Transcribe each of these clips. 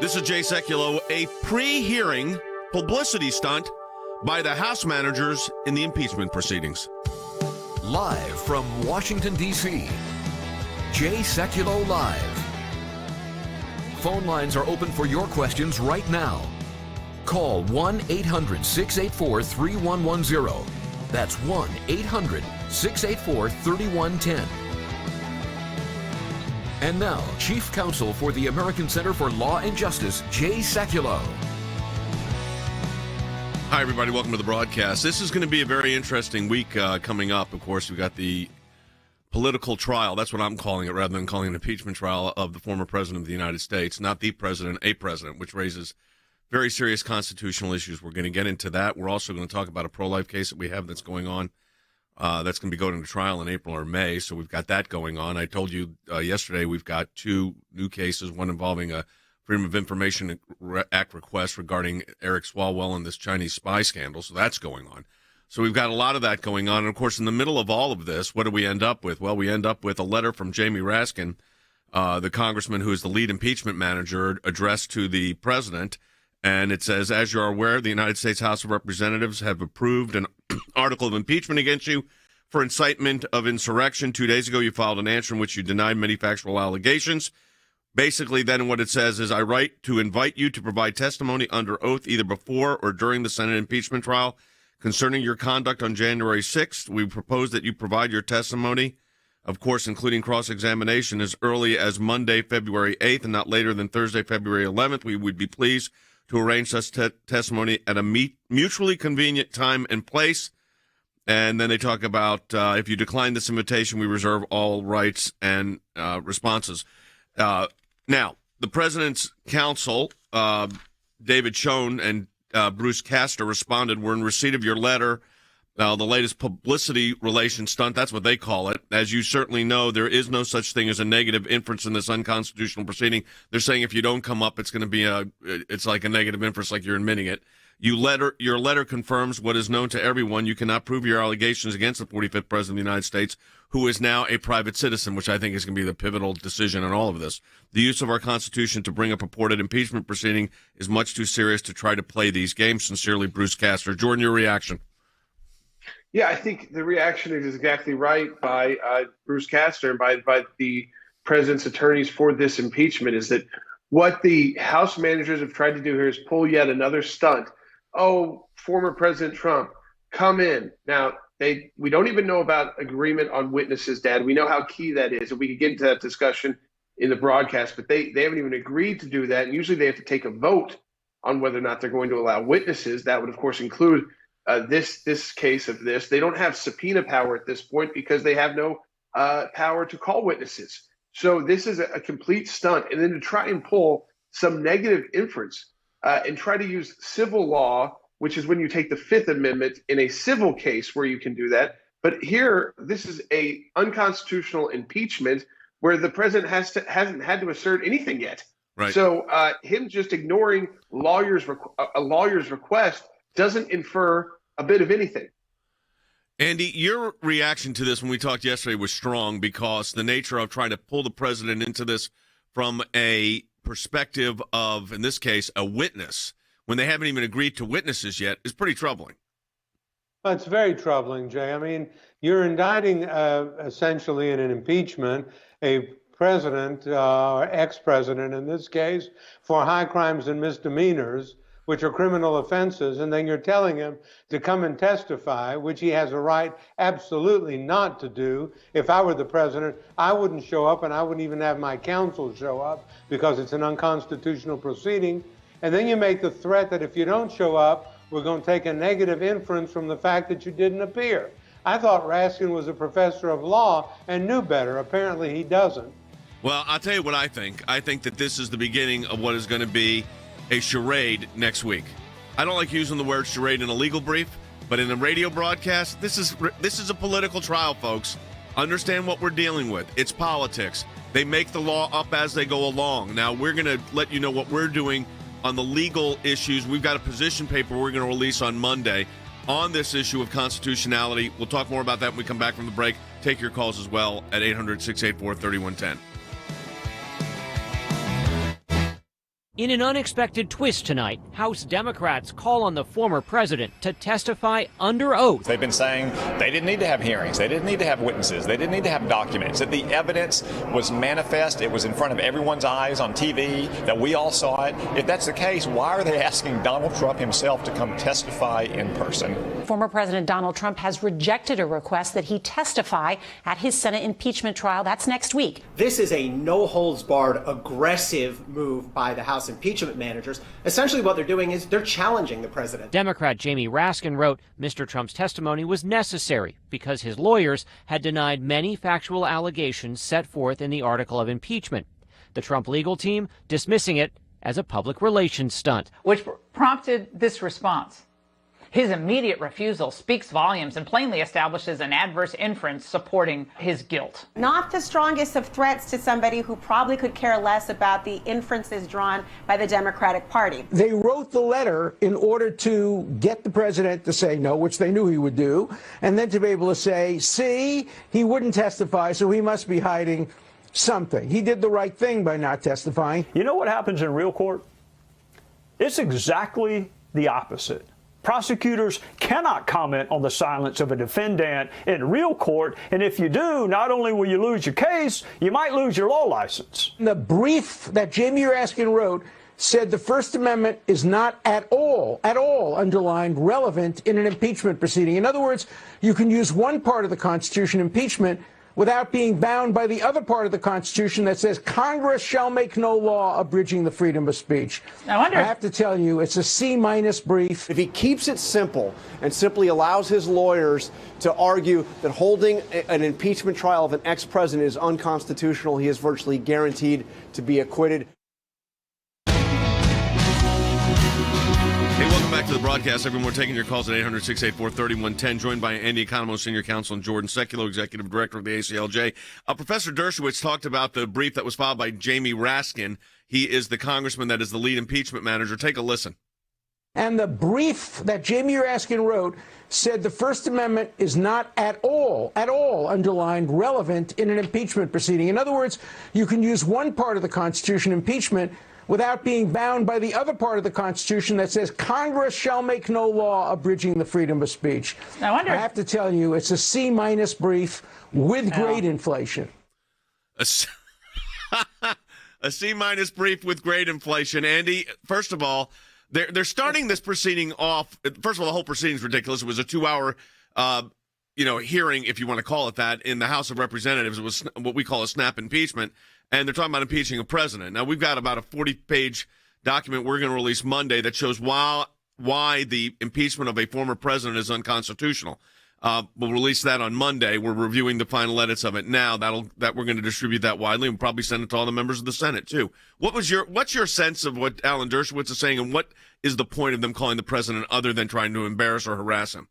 This is Jay Sekulow. A pre-hearing publicity stunt by the House managers in the impeachment proceedings. Live from Washington, D.C., Jay Sekulow Live. Phone lines are open for your questions right now. Call 1-800-684-3110. That's 1-800-684-3110. And now, Chief Counsel for the American Center for Law and Justice, Jay Sekulow. Hi, everybody. Welcome to the broadcast. This is going to be a very interesting week coming up. Of course, we've got the political trial. That's what I'm calling it, rather than calling it an impeachment trial of the former president of the United States. Not the president, a president, which raises very serious constitutional issues. We're going to get into that. We're also going to talk about a pro-life case that we have that's going on. That's going to be going to trial in April or May, so we've got that going on. I told you yesterday we've got two new cases, one involving a Freedom of Information Act request regarding Eric Swalwell and this Chinese spy scandal, so that's going on. So we've got a lot of that going on, and of course in the middle of all of this, what do we end up with? Well, we end up with a letter from Jamie Raskin, the congressman who is the lead impeachment manager, addressed to the president. And it says, as you are aware, the United States House of Representatives have approved an article of impeachment against you for incitement of insurrection. 2 days ago, you filed an answer in which you denied many factual allegations. Basically, then what it says is, I write to invite you to provide testimony under oath either before or during the Senate impeachment trial concerning your conduct on January 6th. We propose that you provide your testimony, of course, including cross-examination, as early as Monday, February 8th, and not later than Thursday, February 11th. We would be pleased to arrange such testimony at a mutually convenient time and place. And then they talk about if you decline this invitation, we reserve all rights and responses. Now, the president's counsel, David Schoen and Bruce Castor, responded, we're in receipt of your letter, the latest publicity relations stunt, that's what they call it. As you certainly know, there is no such thing as a negative inference in this unconstitutional proceeding. They're saying if you don't come up, it's going to be it's like a negative inference, like you're admitting it. Your letter confirms what is known to everyone. You cannot prove your allegations against the 45th president of the United States, who is now a private citizen, which I think is going to be the pivotal decision in all of this. The use of our Constitution to bring a purported impeachment proceeding is much too serious to try to play these games. Sincerely, Bruce Castor. Jordan, your reaction? Yeah, I think the reaction is exactly right by Bruce Castor and by the president's attorneys for this impeachment, is that what the House managers have tried to do here is pull yet another stunt. Oh, former President Trump, come in. Now, we don't even know about agreement on witnesses, Dad. We know how key that is, and we could get into that discussion in the broadcast, but they haven't even agreed to do that. And usually they have to take a vote on whether or not they're going to allow witnesses. That would, of course, include this case of this. They don't have subpoena power at this point because they have no power to call witnesses. So this is a complete stunt. And then to try and pull some negative inference and try to use civil law, which is when you take the Fifth Amendment in a civil case where you can do that. But here, this is a unconstitutional impeachment where the president hasn't had to assert anything yet. Right. So him just ignoring a lawyer's request doesn't infer a bit of anything. Andy, your reaction to this when we talked yesterday was strong, because the nature of trying to pull the president into this from a perspective of, in this case, a witness, when they haven't even agreed to witnesses yet, is pretty troubling. Well, it's very troubling, Jay. I mean, you're indicting essentially in an impeachment a president, or ex-president in this case, for high crimes and misdemeanors, which are criminal offenses, and then you're telling him to come and testify, which he has a right absolutely not to do. If I were the president, I wouldn't show up, and I wouldn't even have my counsel show up because it's an unconstitutional proceeding. And then you make the threat that if you don't show up, we're going to take a negative inference from the fact that you didn't appear. I thought Raskin was a professor of law and knew better. Apparently he doesn't. Well, I'll tell you what I think. I think that this is the beginning of what is going to be a charade next week. I don't like using the word charade in a legal brief, but in a radio broadcast, this is a political trial, folks. Understand what we're dealing with. It's politics. They make the law up as they go along. Now, we're going to let you know what we're doing on the legal issues. We've got a position paper we're going to release on Monday on this issue of constitutionality. We'll talk more about that when we come back from the break. Take your calls as well at 800-684-3110. In an unexpected twist tonight, House Democrats call on the former president to testify under oath. They've been saying they didn't need to have hearings, they didn't need to have witnesses, they didn't need to have documents, that the evidence was manifest, it was in front of everyone's eyes on TV, that we all saw it. If that's the case, why are they asking Donald Trump himself to come testify in person? Former President Donald Trump has rejected a request that he testify at his Senate impeachment trial. That's next week. This is a no-holds-barred, aggressive move by the House impeachment managers. Essentially what they're doing is they're challenging the president. Democrat Jamie Raskin wrote Mr. Trump's testimony was necessary because his lawyers had denied many factual allegations set forth in the article of impeachment. The Trump legal team dismissing it as a public relations stunt. Which prompted this response. His immediate refusal speaks volumes and plainly establishes an adverse inference supporting his guilt. Not the strongest of threats to somebody who probably could care less about the inferences drawn by the Democratic Party. They wrote the letter in order to get the president to say no, which they knew he would do, and then to be able to say, see, he wouldn't testify, so he must be hiding something. He did the right thing by not testifying. You know what happens in real court? It's exactly the opposite. Prosecutors cannot comment on the silence of a defendant in real court, and if you do, not only will you lose your case, you might lose your law license. The brief that Jamie Raskin wrote said the First Amendment is not at all underlined relevant in an impeachment proceeding. In other words, you can use one part of the Constitution, impeachment, without being bound by the other part of the Constitution that says Congress shall make no law abridging the freedom of speech. I have to tell you, it's a C-minus brief. If he keeps it simple and simply allows his lawyers to argue that holding an impeachment trial of an ex-president is unconstitutional, he is virtually guaranteed to be acquitted. Hey, welcome back to the broadcast. Everyone, we're taking your calls at 800-684-3110, joined by Andy Economou, Senior Counsel, and Jordan Sekulow, Executive Director of the ACLJ. Professor Dershowitz talked about the brief that was filed by Jamie Raskin. He is the congressman that is the lead impeachment manager. Take a listen. And the brief that Jamie Raskin wrote said the First Amendment is not at all underlined relevant in an impeachment proceeding. In other words, you can use one part of the Constitution, impeachment, without being bound by the other part of the Constitution that says Congress shall make no law abridging the freedom of speech. I have to tell you, it's a C-minus brief with grade inflation. A C-minus brief with grade inflation. Andy, first of all, they're starting this proceeding off. First of all, the whole proceeding is ridiculous. It was a 2-hour hearing, if you want to call it that, in the House of Representatives. It was what we call a snap impeachment. And they're talking about impeaching a president. Now, we've got about a 40-page document we're going to release Monday that shows why the impeachment of a former president is unconstitutional. We'll release that on Monday. We're reviewing the final edits of it now. That we're going to distribute that widely and probably send it to all the members of the Senate, too. What's your sense of what Alan Dershowitz is saying, and what is the point of them calling the president other than trying to embarrass or harass him?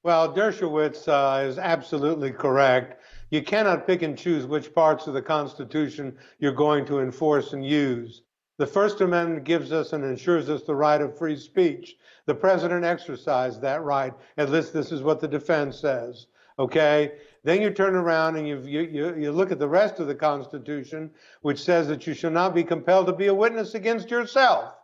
Well, Dershowitz is absolutely correct. You cannot pick and choose which parts of the Constitution you're going to enforce and use. The First Amendment gives us and ensures us the right of free speech. The president exercised that right. At least this is what the defense says. Okay? Then you turn around and you look at the rest of the Constitution, which says that you shall not be compelled to be a witness against yourself.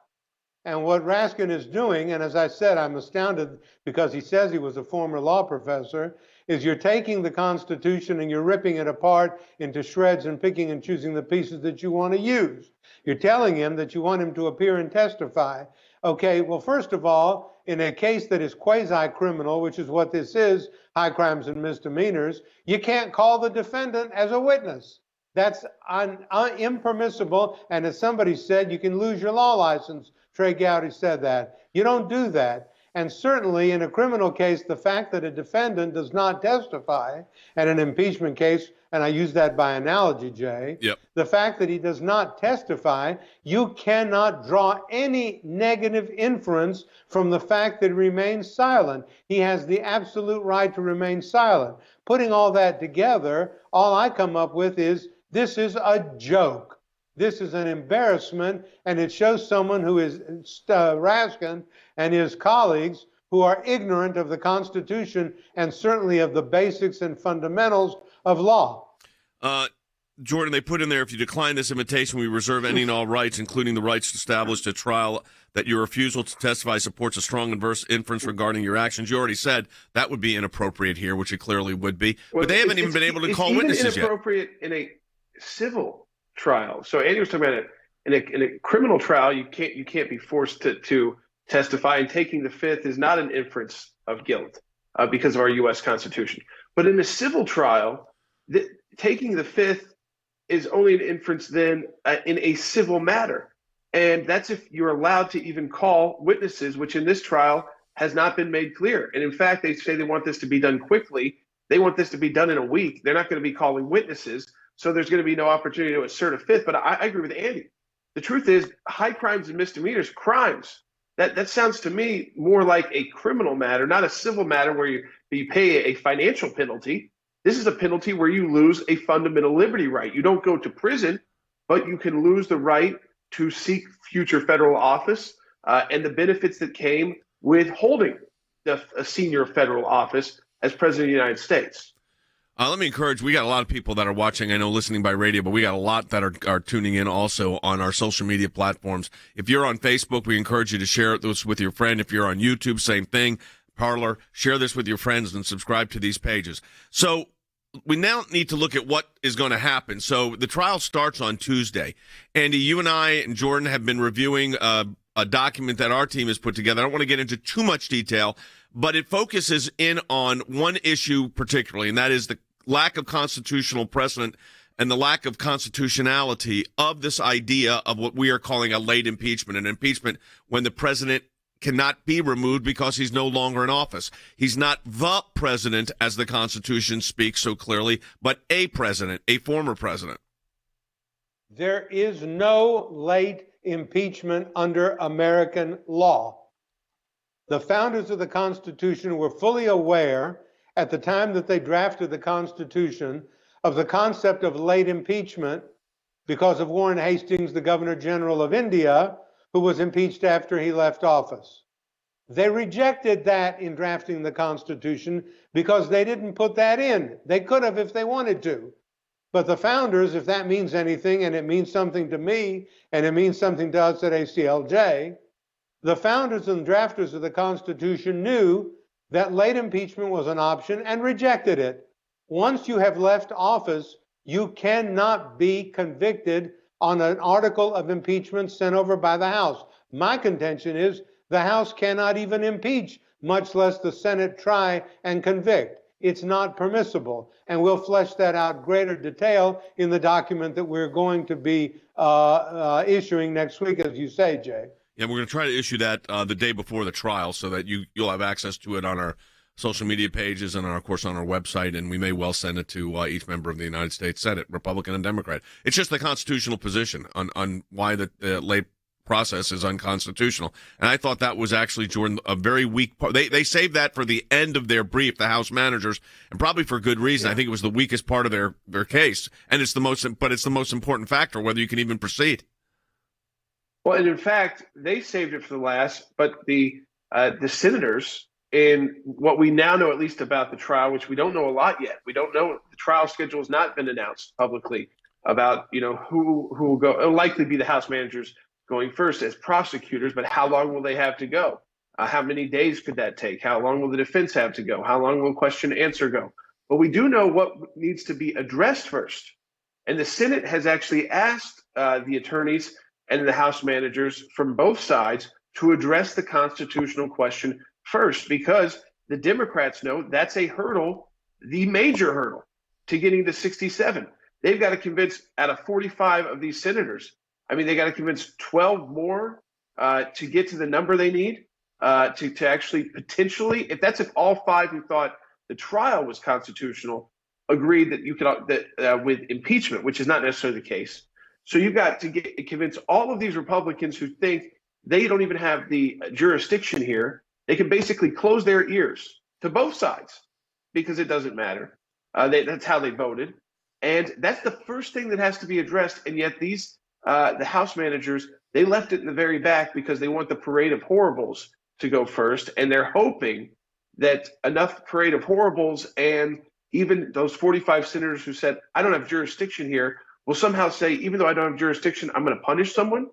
And what Raskin is doing, and as I said, I'm astounded because he says he was a former law professor, is you're taking the Constitution and you're ripping it apart into shreds and picking and choosing the pieces that you want to use. You're telling him that you want him to appear and testify. Okay, well, first of all, in a case that is quasi-criminal, which is what this is, high crimes and misdemeanors, you can't call the defendant as a witness. That's impermissible, and as somebody said, you can lose your law license. Trey Gowdy said that. You don't do that. And certainly in a criminal case, the fact that a defendant does not testify at an impeachment case, and I use that by analogy, Jay, the fact that he does not testify, you cannot draw any negative inference from the fact that he remains silent. He has the absolute right to remain silent. Putting all that together, all I come up with is this is a joke. This is an embarrassment, and it shows someone who is Raskin and his colleagues who are ignorant of the Constitution and certainly of the basics and fundamentals of law. Jordan, they put in there, if you decline this invitation, we reserve any and all rights, including the rights to establish a trial, that your refusal to testify supports a strong adverse inference regarding your actions. You already said that would be inappropriate here, which it clearly would be. Well, but they haven't even been able to call witnesses yet. It's inappropriate in a civil trial. So Andy was talking about it. In a criminal trial, you can't be forced to testify, and taking the fifth is not an inference of guilt because of our U.S. Constitution. But in a civil trial, taking the fifth is only an inference then in a civil matter. And that's if you're allowed to even call witnesses, which in this trial has not been made clear. And in fact, they say they want this to be done quickly. They want this to be done in a week. They're not going to be calling witnesses. So there's going to be no opportunity to assert a fifth. But I agree with Andy. The truth is, high crimes and misdemeanors, crimes, that sounds to me more like a criminal matter, not a civil matter where you pay a financial penalty. This is a penalty where you lose a fundamental liberty right. You don't go to prison, but you can lose the right to seek future federal office and the benefits that came with holding a senior federal office as President of the United States. Let me encourage, we got a lot of people that are watching, I know, listening by radio, but we got a lot that are tuning in also on our social media platforms. If you're on Facebook, we encourage you to share this with your friend. If you're on YouTube, same thing. Parler, share this with your friends and subscribe to these pages. So we now need to look at what is going to happen. So the trial starts on Tuesday. Andy, you and I and Jordan have been reviewing a document that our team has put together. I don't want to get into too much detail, but it focuses in on one issue particularly, and that is the lack of constitutional precedent and the lack of constitutionality of this idea of what we are calling a late impeachment, an impeachment when the president cannot be removed because he's no longer in office. He's not the president, as the Constitution speaks so clearly, but a president, a former president. There is no late impeachment under American law. The founders of the Constitution were fully aware at the time that they drafted the Constitution of the concept of late impeachment because of Warren Hastings, the Governor General of India, who was impeached after he left office. They rejected that in drafting the Constitution because they didn't put that in. They could have if they wanted to. But the founders, if that means anything, and it means something to me, and it means something to us at ACLJ, the founders and drafters of the Constitution knew that late impeachment was an option and rejected it. Once you have left office, you cannot be convicted on an article of impeachment sent over by the House. My contention is the House cannot even impeach, much less the Senate try and convict. It's not permissible. And we'll flesh that out greater detail in the document that we're going to be issuing next week, as you say, Jay. Yeah, we're going to try to issue that the day before the trial so that you'll have access to it on our social media pages and, of course, on our website, and we may well send it to each member of the United States Senate, Republican and Democrat. It's just the constitutional position on why the late process is unconstitutional. And I thought that was actually, Jordan, a very weak part. They saved that for the end of their brief, the House managers, and probably for good reason. Yeah. I think it was the weakest part of their case, and it's the most important factor, whether you can even proceed. Well, and in fact, they saved it for the last, but the senators, in what we now know at least about the trial, which we don't know a lot yet. We don't know, the trial schedule has not been announced publicly about, who will go. It'll likely be the House managers going first as prosecutors, but how long will they have to go? How many days could that take? How long will the defense have to go? How long will question and answer go? But we do know what needs to be addressed first. And the Senate has actually asked the attorneys and the House managers from both sides to address the constitutional question first, because the Democrats know that's a hurdle, the major hurdle, to getting to 67. They've got to convince, out of 45 of these senators, they got to convince 12 more to get to the number they need to actually potentially, if all five who thought the trial was constitutional agreed that you could with impeachment, which is not necessarily the case. So you've got to convince all of these Republicans who think they don't even have the jurisdiction here. They can basically close their ears to both sides because it doesn't matter. That's how they voted. And that's the first thing that has to be addressed. And yet the House managers, they left it in the very back because they want the parade of horribles to go first. And they're hoping that enough parade of horribles and even those 45 senators who said, I don't have jurisdiction here, will somehow say, even though I don't have jurisdiction, I'm going to punish someone.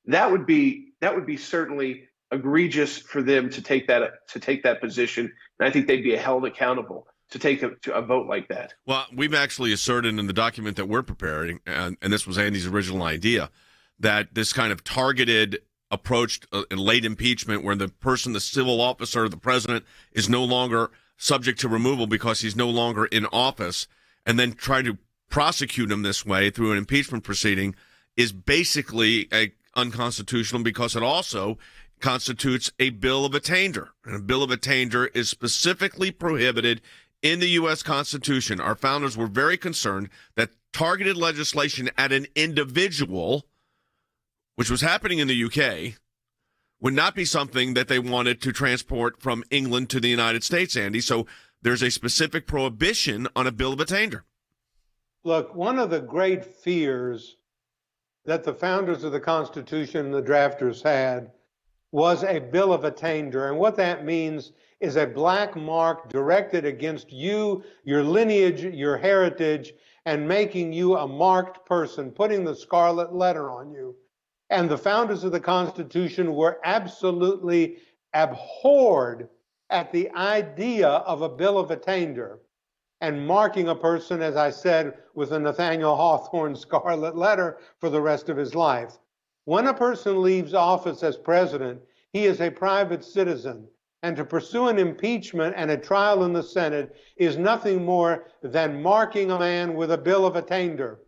That would be certainly egregious for them to take that position, and I think they'd be held accountable to take a vote like that. Well, we've actually asserted in the document that we're preparing, and this was Andy's original idea, that this kind of targeted approach in late impeachment where the civil officer, the president, is no longer subject to removal because he's no longer in office, and then try to prosecute him this way through an impeachment proceeding is basically unconstitutional because it also constitutes a bill of attainder. And a bill of attainder is specifically prohibited in the U.S. Constitution. Our founders were very concerned that targeted legislation at an individual, which was happening in the UK, would not be something that they wanted to transport from England to the United States, Andy. So there's a specific prohibition on a bill of attainder. Look, one of the great fears that the founders of the Constitution and the drafters had was a bill of attainder. And what that means is a black mark directed against you, your lineage, your heritage, and making you a marked person, putting the scarlet letter on you. And the founders of the Constitution were absolutely abhorred at the idea of a bill of attainder and marking a person, as I said, with a Nathaniel Hawthorne scarlet letter for the rest of his life. When a person leaves office as president, he is a private citizen. And to pursue an impeachment and a trial in the Senate is nothing more than marking a man with a bill of attainder,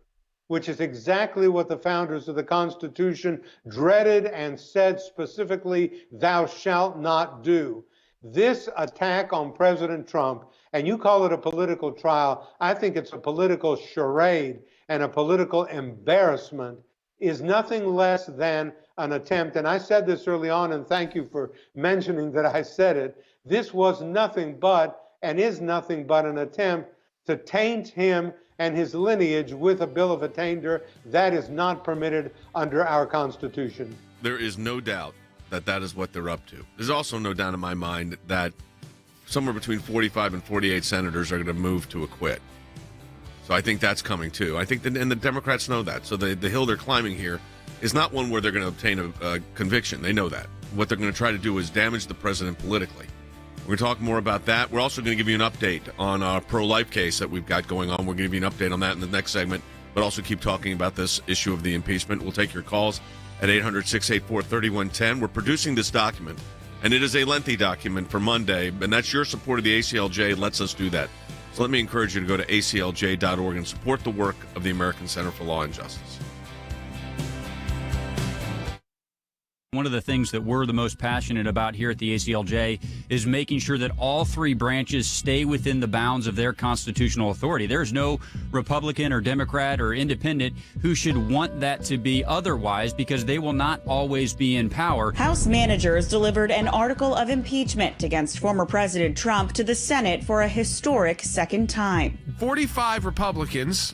which is exactly what the founders of the Constitution dreaded and said specifically, thou shalt not do. This attack on President Trump, and you call it a political trial, I think it's a political charade and a political embarrassment, is nothing less than an attempt, and I said this early on, and thank you for mentioning that I said it, this was nothing but, and is nothing but an attempt to taint him and his lineage with a bill of attainder. That is not permitted under our Constitution. There is no doubt that is what they're up to. There's also no doubt in my mind that somewhere between 45 and 48 senators are going to move to acquit. So I think that's coming too. I think, and the Democrats know that. So the hill they're climbing here is not one where they're going to obtain a conviction. They know that. What they're going to try to do is damage the president politically. We're going to talk more about that. We're also going to give you an update on our pro-life case that we've got going on. We're going to give you an update on that in the next segment, but also keep talking about this issue of the impeachment. We'll take your calls at 800-684-3110. We're producing this document, and it is a lengthy document for Monday, and that's your support of the ACLJ lets us do that. So let me encourage you to go to aclj.org and support the work of the American Center for Law and Justice. One of the things that we're the most passionate about here at the ACLJ is making sure that all three branches stay within the bounds of their constitutional authority. There's no Republican or Democrat or independent who should want that to be otherwise, because they will not always be in power. House managers delivered an article of impeachment against former President Trump to the Senate for a historic second time. 45 Republicans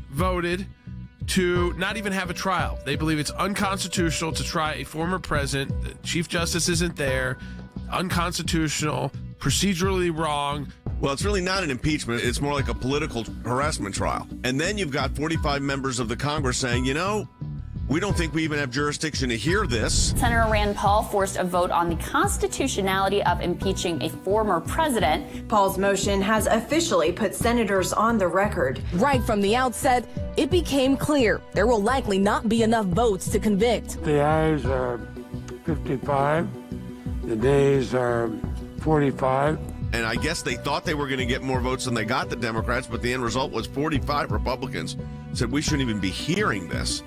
voted to not even have a trial. They believe it's unconstitutional to try a former president. The Chief Justice isn't there. Unconstitutional, procedurally wrong. Well, it's really not an impeachment. It's more like a political harassment trial. And then you've got 45 members of the Congress saying, we don't think we even have jurisdiction to hear this. Senator Rand Paul forced a vote on the constitutionality of impeaching a former president. Paul's motion has officially put senators on the record. Right from the outset, it became clear there will likely not be enough votes to convict. The ayes are 55, the nays are 45. And I guess they thought they were going to get more votes than they got, the Democrats, but the end result was 45 Republicans said we shouldn't even be hearing this,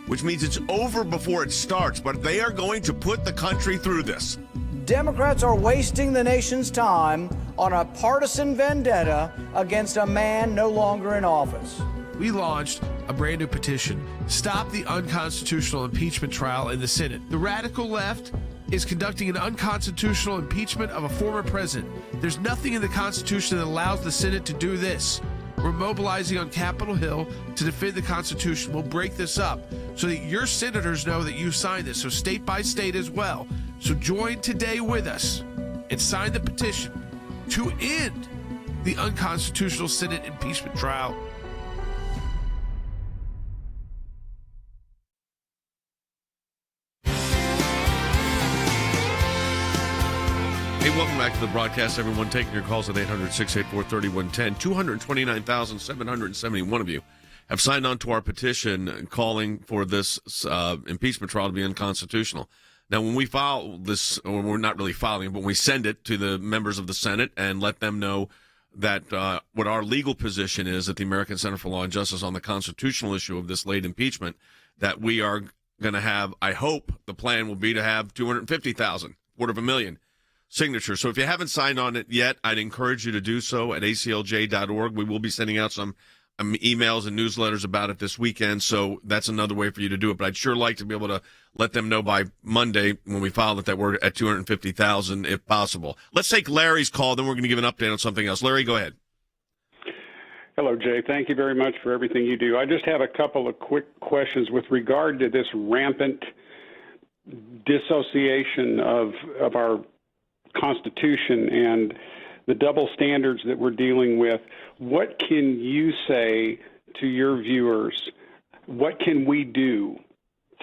which means it's over before it starts, but they are going to put the country through this. Democrats are wasting the nation's time on a partisan vendetta against a man no longer in office. We launched a brand new petition, Stop the Unconstitutional Impeachment Trial in the Senate. The radical left is conducting an unconstitutional impeachment of a former president. There's nothing in the Constitution that allows the Senate to do this. We're mobilizing on Capitol Hill to defend the Constitution. We'll break this up so that your senators know that you signed this, so state by state as well. So join today with us and sign the petition to end the unconstitutional Senate impeachment trial. welcome back to the broadcast, everyone. Taking your calls at 800-684-3110. 229,771 of you have signed on to our petition calling for this impeachment trial to be unconstitutional. Now, when we file this, or we're not really filing it, but we send it to the members of the Senate and let them know that what our legal position is at the American Center for Law and Justice on the constitutional issue of this late impeachment, that we are going to have, I hope the plan will be to have 250,000, 250,000 signatures. So if you haven't signed on it yet, I'd encourage you to do so at aclj.org. We will be sending out some emails and newsletters about it this weekend, so that's another way for you to do it. But I'd sure like to be able to let them know by Monday when we file it that we're at 250,000 if possible. Let's take Larry's call, then we're going to give an update on something else. Larry, go ahead. Hello, Jay. Thank you very much for everything you do. I just have a couple of quick questions with regard to this rampant dissociation of our Constitution and the double standards that we're dealing with. What can you say to your viewers? What can we do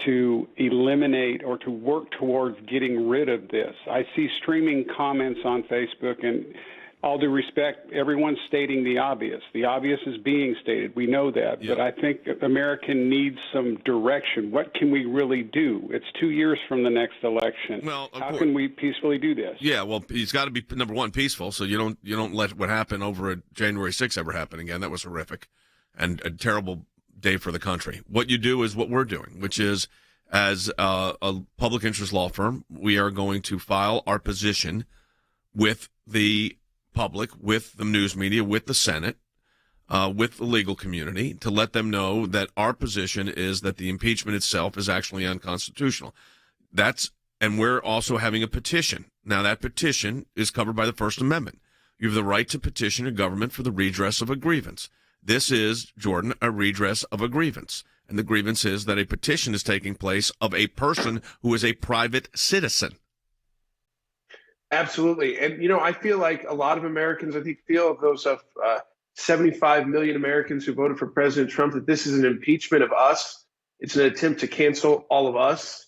to eliminate or to work towards getting rid of this? I see streaming comments on Facebook, and all due respect, everyone's stating the obvious. The obvious is being stated. We know that. Yeah. But I think America needs some direction. What can we really do? It's 2 years from the next election. Well, how can we peacefully do this? Yeah, well, he's got to be, number one, peaceful, so you don't let what happened over January 6th ever happen again. That was horrific and a terrible day for the country. What you do is what we're doing, which is, as a public interest law firm, we are going to file our position with the public, with the news media, with the Senate, with the legal community, to let them know that our position is that the impeachment itself is actually unconstitutional. And we're also having a petition. Now, that petition is covered by the First Amendment. You have the right to petition a government for the redress of a grievance. This is, Jordan, a redress of a grievance. And the grievance is that a petition is taking place of a person who is a private citizen. Absolutely. And, I feel like a lot of Americans, feel of those 75 million Americans who voted for President Trump, that this is an impeachment of us. It's an attempt to cancel all of us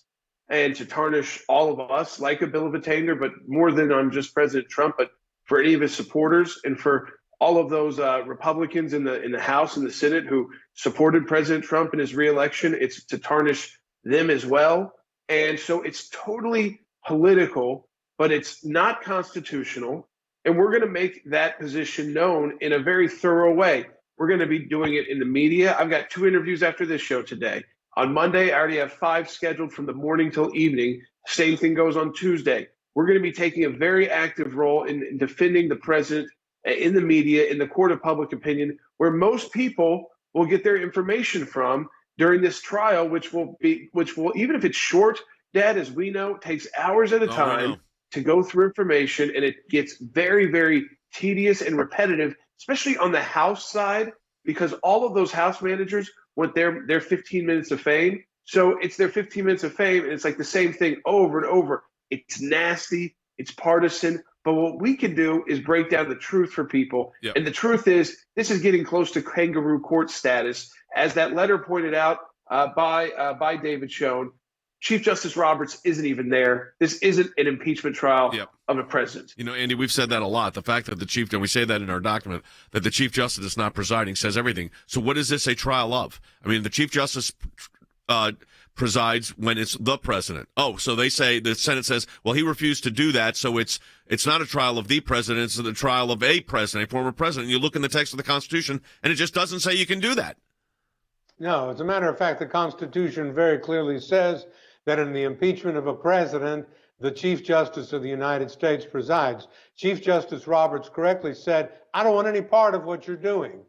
and to tarnish all of us, like a bill of attainder, but more than on just President Trump, but for any of his supporters and for all of those Republicans in the House and the Senate who supported President Trump in his reelection. It's to tarnish them as well. And so it's totally political, but it's not constitutional, and we're going to make that position known in a very thorough way. We're going to be doing it in the media. I've got 2 interviews after this show today. On Monday, I already have 5 scheduled from the morning till evening. Same thing goes on Tuesday. We're going to be taking a very active role in defending the president in the media, in the court of public opinion, where most people will get their information from during this trial, which will, even if it's short, Dad, as we know, takes hours at a time to go through information, and it gets very, very tedious and repetitive, especially on the House side, because all of those House managers want their 15 minutes of fame. So it's their 15 minutes of fame, and it's like the same thing over and over. It's nasty. It's partisan. But what we can do is break down the truth for people. Yep. And the truth is, this is getting close to kangaroo court status. As that letter pointed out by David Schoen, Chief Justice Roberts isn't even there. This isn't an impeachment trial of a president. Andy, we've said that a lot. The fact that and we say that in our document, that the Chief Justice is not presiding says everything. So what is this a trial of? I mean, the Chief Justice presides when it's the president. Oh, so they say, the Senate says, well, he refused to do that, so it's not a trial of the president, it's the trial of a president, a former president. You look in the text of the Constitution, and it just doesn't say you can do that. No, as a matter of fact, the Constitution very clearly says that in the impeachment of a president, the Chief Justice of the United States presides. Chief Justice Roberts correctly said, I don't want any part of what you're doing.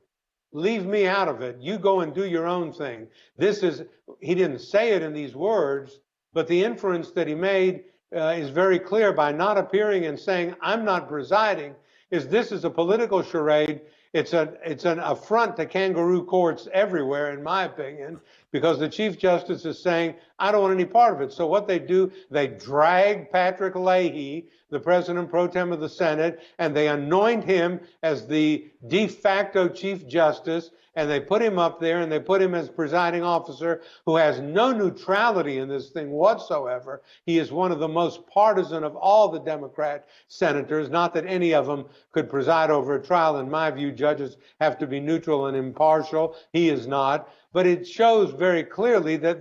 Leave me out of it. You go and do your own thing. He didn't say it in these words, but the inference that he made is very clear by not appearing and saying, I'm not presiding, this is a political charade. It's an affront to kangaroo courts everywhere, in my opinion, because the Chief Justice is saying, I don't want any part of it. So what they do, they drag Patrick Leahy, the President Pro Tem of the Senate, and they anoint him as the de facto Chief Justice, and they put him up there, and they put him as presiding officer, who has no neutrality in this thing whatsoever. He is one of the most partisan of all the Democrat senators. Not that any of them could preside over a trial. In my view, judges have to be neutral and impartial. He is not. But it shows very clearly that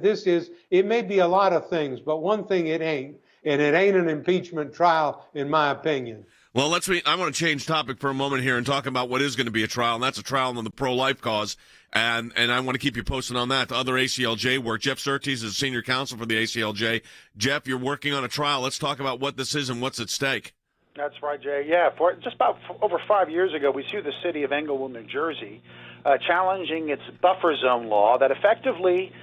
it may be a lot of things, but one thing it ain't. And it ain't an impeachment trial, in my opinion. Well, I want to change topic for a moment here and talk about what is going to be a trial, and that's a trial on the pro-life cause. And I want to keep you posted on that. The other ACLJ work. Jeff Surtees is senior counsel for the ACLJ. Jeff, you're working on a trial. Let's talk about what this is and what's at stake. That's right, Jay. Yeah, just about over 5 years ago, we sued the city of Englewood, New Jersey, challenging its buffer zone law that effectively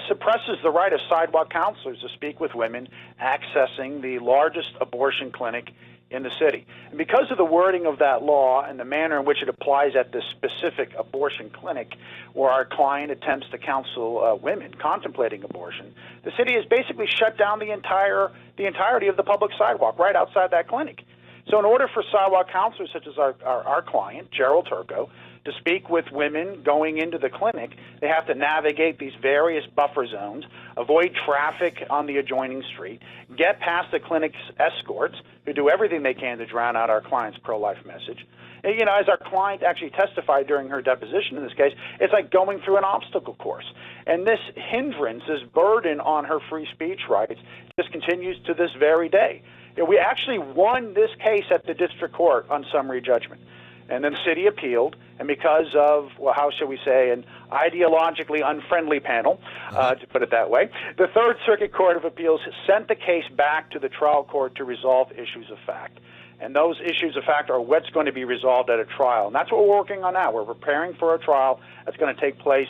suppresses the right of sidewalk counselors to speak with women accessing the largest abortion clinic in the city. And because of the wording of that law and the manner in which it applies at this specific abortion clinic where our client attempts to counsel women contemplating abortion, the city has basically shut down the entirety of the public sidewalk right outside that clinic. So in order for sidewalk counselors such as our client, Gerald Turco, to speak with women going into the clinic, they have to navigate these various buffer zones, avoid traffic on the adjoining street, get past the clinic's escorts, who do everything they can to drown out our client's pro-life message. And, as our client actually testified during her deposition in this case, it's like going through an obstacle course. And this hindrance, this burden on her free speech rights, just continues to this very day. We actually won this case at the district court on summary judgment. And then the city appealed, and because of, well, how shall we say, an ideologically unfriendly panel, to put it that way, the Third Circuit Court of Appeals sent the case back to the trial court to resolve issues of fact. And those issues of fact are what's going to be resolved at a trial. And that's what we're working on now. We're preparing for a trial that's going to take place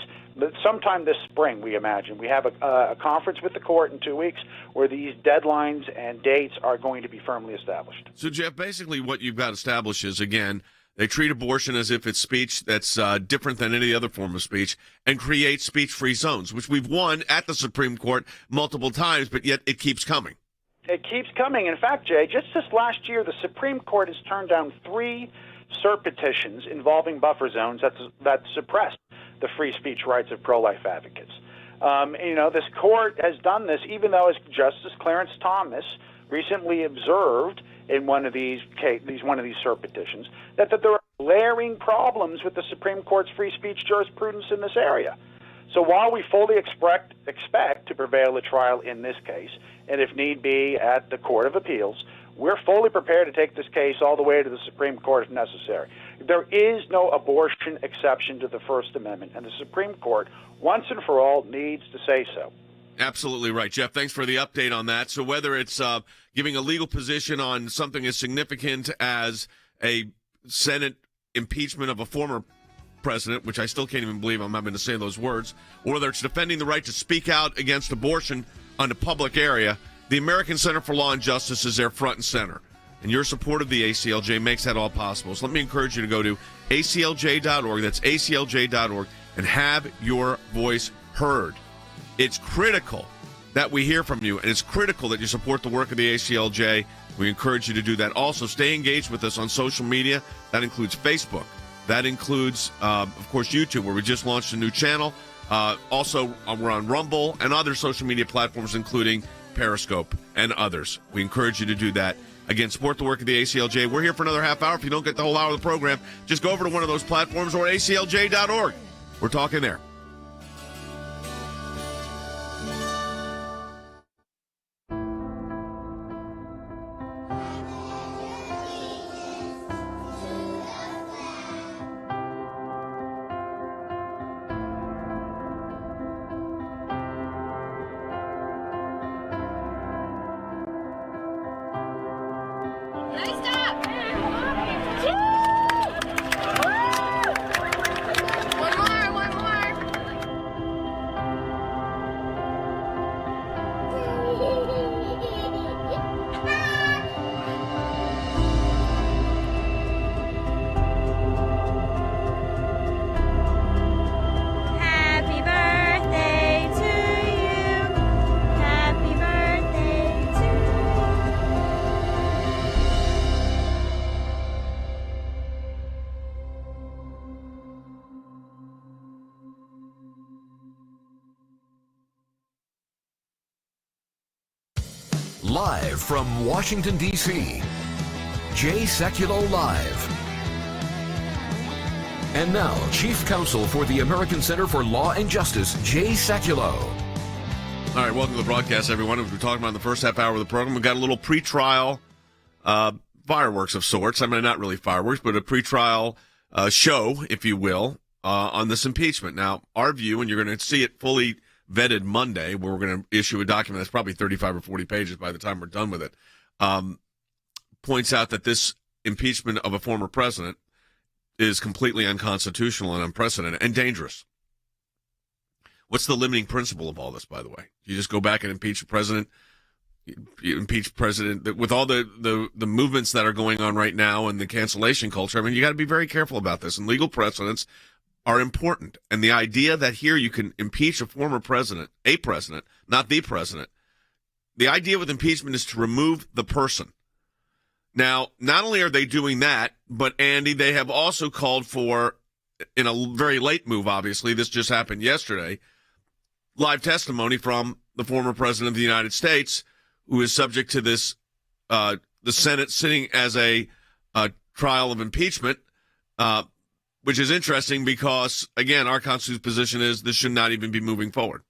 sometime this spring, we imagine. We have a conference with the court in 2 weeks where these deadlines and dates are going to be firmly established. So, Jeff, basically what you've got established is, again, they treat abortion as if it's speech that's different than any other form of speech and create speech-free zones, which we've won at the Supreme Court multiple times, but yet it keeps coming. It keeps coming. In fact, Jay, just this last year, the Supreme Court has turned down 3 cert petitions involving buffer zones that suppressed the free speech rights of pro-life advocates. This court has done this even though, as Justice Clarence Thomas recently observed in one of these cert petitions, that there are glaring problems with the Supreme Court's free speech jurisprudence in this area. So while we fully expect to prevail at trial in this case, and if need be at the Court of Appeals, we're fully prepared to take this case all the way to the Supreme Court if necessary. There is no abortion exception to the First Amendment, and the Supreme Court, once and for all, needs to say so. Absolutely right, Jeff. Thanks for the update on that. So whether it's giving a legal position on something as significant as a Senate impeachment of a former president, which I still can't even believe I'm having to say those words, or whether it's defending the right to speak out against abortion on a public area, the American Center for Law and Justice is there front and center. And your support of the ACLJ makes that all possible. So let me encourage you to go to aclj.org, that's aclj.org, and have your voice heard. It's critical that we hear from you, and it's critical that you support the work of the ACLJ. We encourage you to do that. Also, stay engaged with us on social media. That includes Facebook. That includes, of course, YouTube, where we just launched a new channel. Also, we're on Rumble and other social media platforms, including Periscope and others. We encourage you to do that. Again, support the work of the ACLJ. We're here for another half hour. If you don't get the whole hour of the program, just go over to one of those platforms or aclj.org. We're talking there. One more. Live from Washington, D.C., Jay Sekulow Live. And now, Chief Counsel for the American Center for Law and Justice, Jay Sekulow. All right, welcome to the broadcast, everyone. As we're talking about in the first half hour of the program, we've got a little pretrial fireworks of sorts. I mean, not really fireworks, but a pretrial show, if you will, on this impeachment. Now, our view, and you're going to see it fully vetted Monday, where we're going to issue a document that's probably 35 or 40 pages by the time we're done with it, points out that this impeachment of a former president is completely unconstitutional and unprecedented and dangerous. What's the limiting principle of all this, by the way? You just go back and impeach the president? You impeach president with all the movements that are going on right now and the cancellation culture. I mean, you got to be very careful about this, and legal precedents are important. And the idea that here you can impeach a former president, a president, not the president, the idea with impeachment is to remove the person. Now, not only are they doing that, but Andy, they have also called for, in a very late move, obviously, this just happened yesterday, live testimony from the former president of the United States, who is subject to this, the Senate sitting as a trial of impeachment, which is interesting because, again, our Constitution's position is this should not even be moving forward.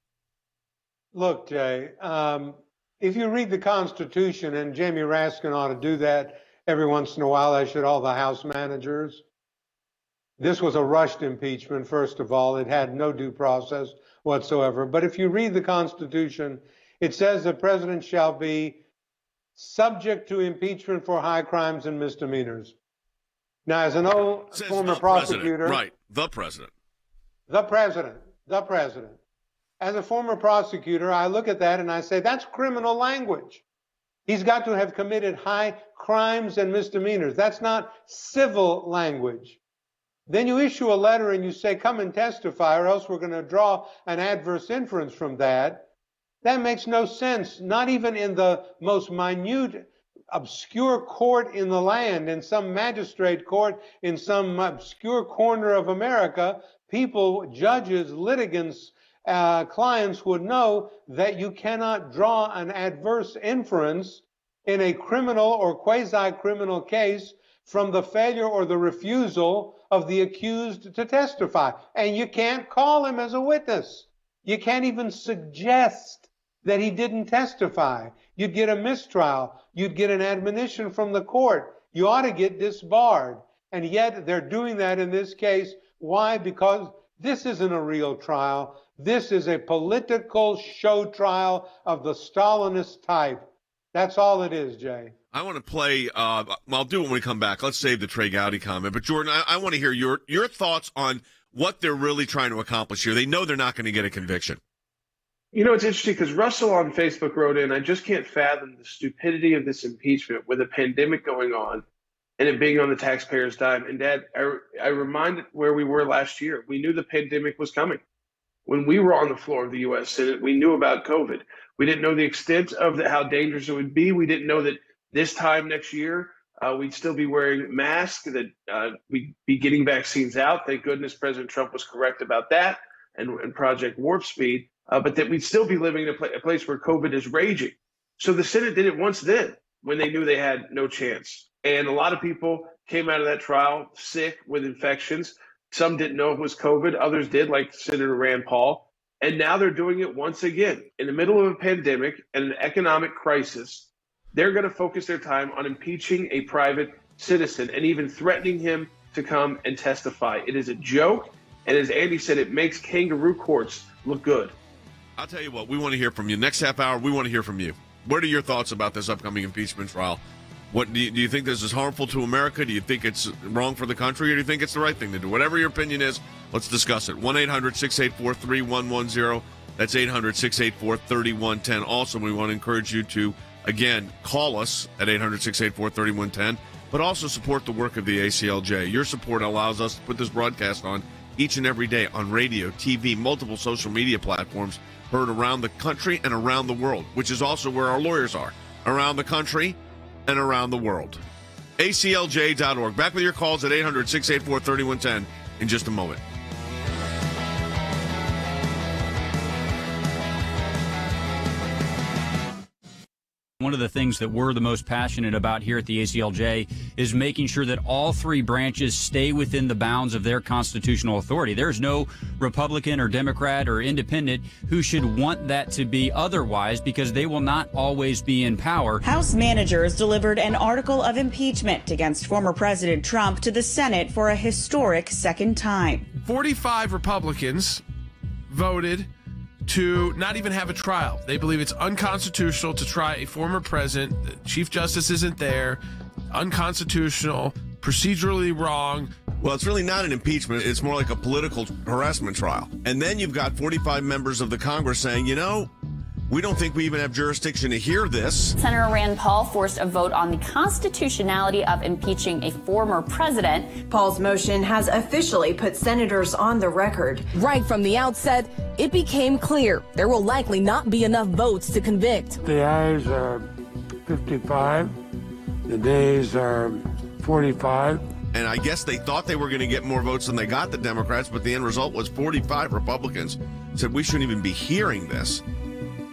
Look, Jay, if you read the Constitution, and Jamie Raskin ought to do that every once in a while, as should all the House managers, this was a rushed impeachment, first of all. It had no due process whatsoever. But if you read the Constitution, it says the president shall be subject to impeachment for high crimes and misdemeanors. Now, as an old former prosecutor... Right, the president. The president. As a former prosecutor, I look at that and I say, that's criminal language. He's got to have committed high crimes and misdemeanors. That's not civil language. Then you issue a letter and you say, come and testify, or else we're going to draw an adverse inference from that. That makes no sense, not even in the most minute, obscure court in the land, in some magistrate court in some obscure corner of America. People, judges, litigants, clients would know that you cannot draw an adverse inference in a criminal or quasi-criminal case from the failure or the refusal of the accused to testify. And you can't call him as a witness. You can't even suggest that he didn't testify. You'd get a mistrial. You'd get an admonition from the court. You ought to get disbarred. And yet they're doing that in this case. Why? Because this isn't a real trial. This is a political show trial of the Stalinist type. That's all it is, Jay. I want to play, I'll do it when we come back. Let's save the Trey Gowdy comment. But, Jordan, I want to hear your thoughts on what they're really trying to accomplish here. They know they're not going to get a conviction. You know, it's interesting because Russell on Facebook wrote in, I just can't fathom the stupidity of this impeachment with a pandemic going on and it being on the taxpayers' dime. And, Dad, I reminded where we were last year. We knew the pandemic was coming. When we were on the floor of the U.S. Senate, we knew about COVID. We didn't know the extent of how dangerous it would be. We didn't know that this time next year, we'd still be wearing masks, that we'd be getting vaccines out. Thank goodness President Trump was correct about that and Project Warp Speed, but that we'd still be living in a place where COVID is raging. So the Senate did it once then when they knew they had no chance. And a lot of people came out of that trial sick with infections. Some didn't know it was COVID. Others did, like Senator Rand Paul. And now they're doing it once again. In the middle of a pandemic and an economic crisis, they're going to focus their time on impeaching a private citizen and even threatening him to come and testify. It is a joke. And as Andy said, it makes kangaroo courts look good. I'll tell you what, we want to hear from you. Next half hour, we want to hear from you. What are your thoughts about this upcoming impeachment trial? What do you think this is harmful to America? Do you think it's wrong for the country, or do you think it's the right thing to do? Whatever your opinion is, let's discuss it. 1-800-684-3110. That's 800-684-3110. Also, we want to encourage you to, again, call us at 800-684-3110, but also support the work of the ACLJ. Your support allows us to put this broadcast on each and every day on radio, TV, multiple social media platforms, heard around the country and around the world, which is also where our lawyers are, around the country and around the world. ACLJ.org. Back with your calls at 800-684-3110 in just a moment. One of the things that we're the most passionate about here at the ACLJ is making sure that all three branches stay within the bounds of their constitutional authority. There's no Republican or Democrat or independent who should want that to be otherwise, because they will not always be in power. House managers delivered an article of impeachment against former President Trump to the Senate for a historic second time. 45 Republicans voted to not even have a trial. They believe it's unconstitutional to try a former president. The Chief Justice isn't there. Unconstitutional, procedurally wrong. Well, it's really not an impeachment. It's more like a political harassment trial. And then you've got 45 members of the Congress saying, we don't think we even have jurisdiction to hear this. Senator Rand Paul forced a vote on the constitutionality of impeaching a former president. Paul's motion has officially put senators on the record. Right from the outset, it became clear there will likely not be enough votes to convict. The ayes are 55. The nays are 45. And I guess they thought they were going to get more votes than they got, the Democrats, but the end result was 45 Republicans said we shouldn't even be hearing this,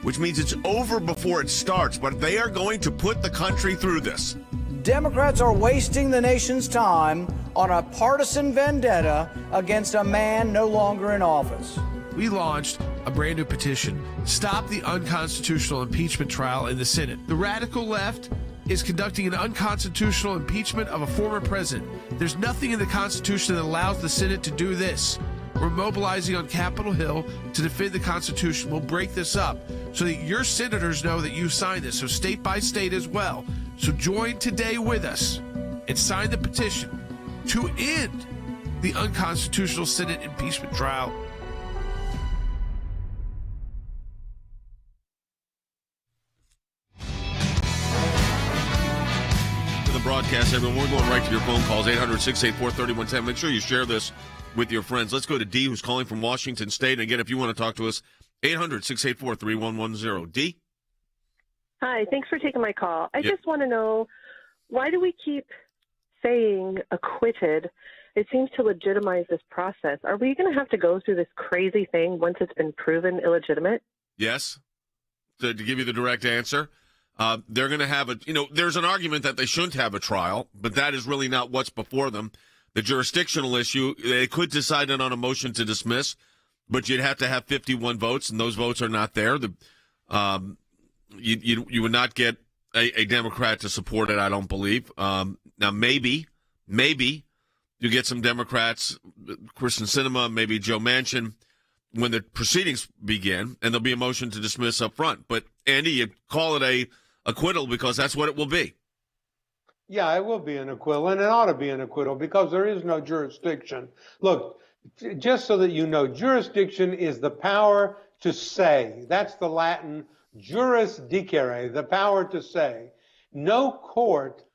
which means it's over before it starts, but they are going to put the country through this. Democrats are wasting the nation's time on a partisan vendetta against a man no longer in office. We launched a brand new petition, Stop the Unconstitutional Impeachment Trial in the Senate. The radical left is conducting an unconstitutional impeachment of a former president. There's nothing in the Constitution that allows the Senate to do this. We're mobilizing on Capitol Hill to defend the Constitution. We'll break this up so that your senators know that you signed this, so state by state as well. So join today with us and sign the petition to end the unconstitutional Senate impeachment trial. The broadcast, everyone, we're going right to your phone calls, 800-684-3110. Make sure you share this with your friends. Let's go to D, who's calling from Washington State. And again, if you want to talk to us, 800-684-3110. D? Hi, thanks for taking my call. I just want to know, why do we keep saying acquitted? It seems to legitimize this process. Are we going to have to go through this crazy thing once it's been proven illegitimate? Yes. To give you the direct answer, they're going to have there's an argument that they shouldn't have a trial, but that is really not what's before them. The jurisdictional issue, they could decide it on a motion to dismiss, but you'd have to have 51 votes, and those votes are not there. You would not get a Democrat to support it, I don't believe. Now, maybe you get some Democrats, Kristen Sinema, maybe Joe Manchin, when the proceedings begin, and there'll be a motion to dismiss up front. But, Andy, you call it a acquittal because that's what it will be. Yeah, it will be an acquittal, and it ought to be an acquittal because there is no jurisdiction. Look, just so that you know, jurisdiction is the power to say. That's the Latin juris dicere, the power to say. No court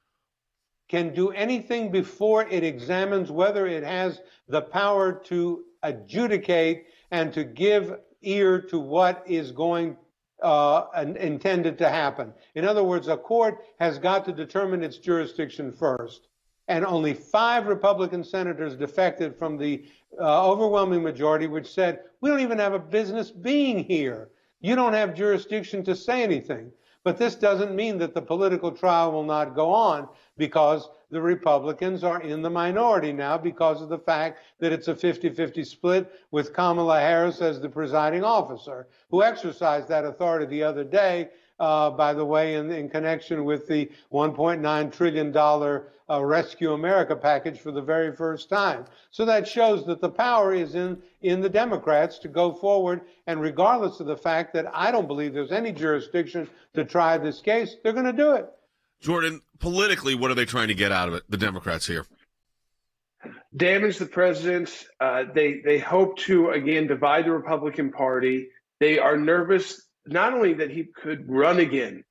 can do anything before it examines whether it has the power to adjudicate and to give ear to what is going intended to happen. In other words, a court has got to determine its jurisdiction first. And only 5 Republican senators defected from the overwhelming majority, which said, we don't even have a business being here. You don't have jurisdiction to say anything. But this doesn't mean that the political trial will not go on, because the Republicans are in the minority now because of the fact that it's a 50-50 split with Kamala Harris as the presiding officer, who exercised that authority the other day, by the way, in connection with the $1.9 trillion Rescue America package for the very first time. So that shows that the power is in the Democrats to go forward, and regardless of the fact that I don't believe there's any jurisdiction to try this case, they're going to do it. Jordan, politically, what are they trying to get out of it, the Democrats here? Damage the president. They hope to, again, divide the Republican Party. They are nervous not only that he could run again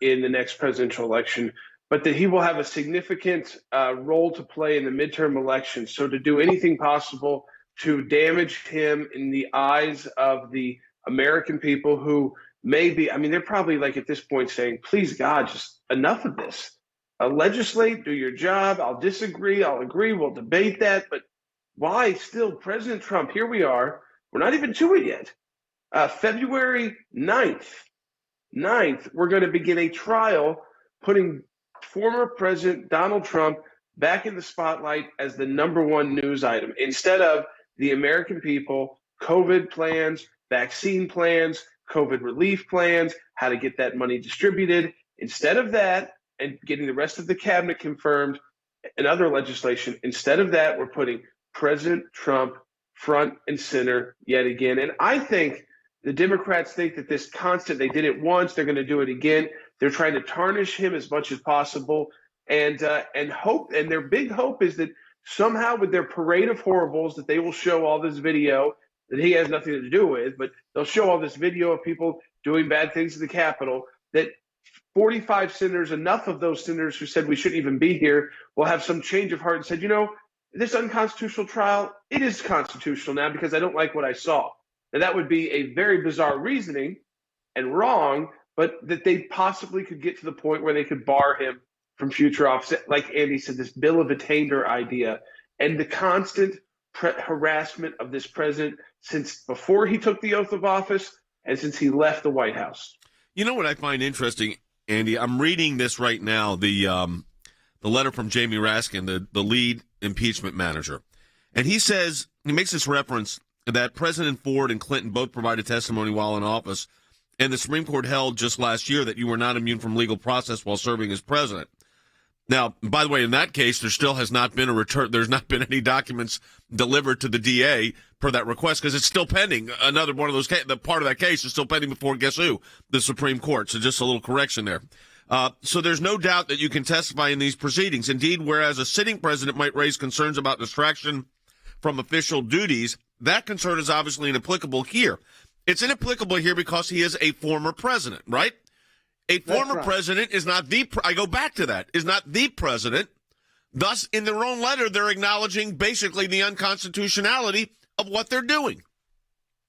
in the next presidential election, but that he will have a significant role to play in the midterm election. So to do anything possible to damage him in the eyes of the American people who maybe, they're probably like at this point saying, please God, just enough of this. Legislate, do your job. I'll disagree. I'll agree. We'll debate that. But why still President Trump? Here we are. We're not even to it yet. February 9th, 9th, we're going to begin a trial putting former President Donald Trump back in the spotlight as the number one news item instead of the American people, COVID plans, vaccine plans, COVID relief plans, how to get that money distributed. Instead of that, and getting the rest of the cabinet confirmed and other legislation, instead of that, we're putting President Trump front and center yet again. And I think the Democrats think that this constant, they did it once, they're going to do it again. They're trying to tarnish him as much as possible, and hope. And their big hope is that somehow, with their parade of horribles, that they will show all this video that he has nothing to do with, but they'll show all this video of people doing bad things in the Capitol. That 45 senators, enough of those senators who said we shouldn't even be here, will have some change of heart and said, you know, this unconstitutional trial, it is constitutional now because I don't like what I saw. Now, that would be a very bizarre reasoning and wrong, but that they possibly could get to the point where they could bar him from future office. Like Andy said, this bill of attainder idea and the constant harassment of this president since before he took the oath of office and since he left the White House. You know what I find interesting, Andy? I'm reading this right now, the letter from Jamie Raskin, the lead impeachment manager. And he says, he makes this reference that President Ford and Clinton both provided testimony while in office, and the Supreme Court held just last year that you were not immune from legal process while serving as president. Now, by the way, in that case, there still has not been a return. There's not been any documents delivered to the DA per that request because it's still pending. Another one of those, the part of that case is still pending before, guess who? The Supreme Court. So just a little correction there. So there's no doubt that you can testify in these proceedings. Indeed, whereas a sitting president might raise concerns about distraction from official duties, that concern is obviously inapplicable here. It's inapplicable here because he is a former president, right? A former president is not I go back to that, is not the president. Thus, in their own letter, they're acknowledging basically the unconstitutionality of what they're doing.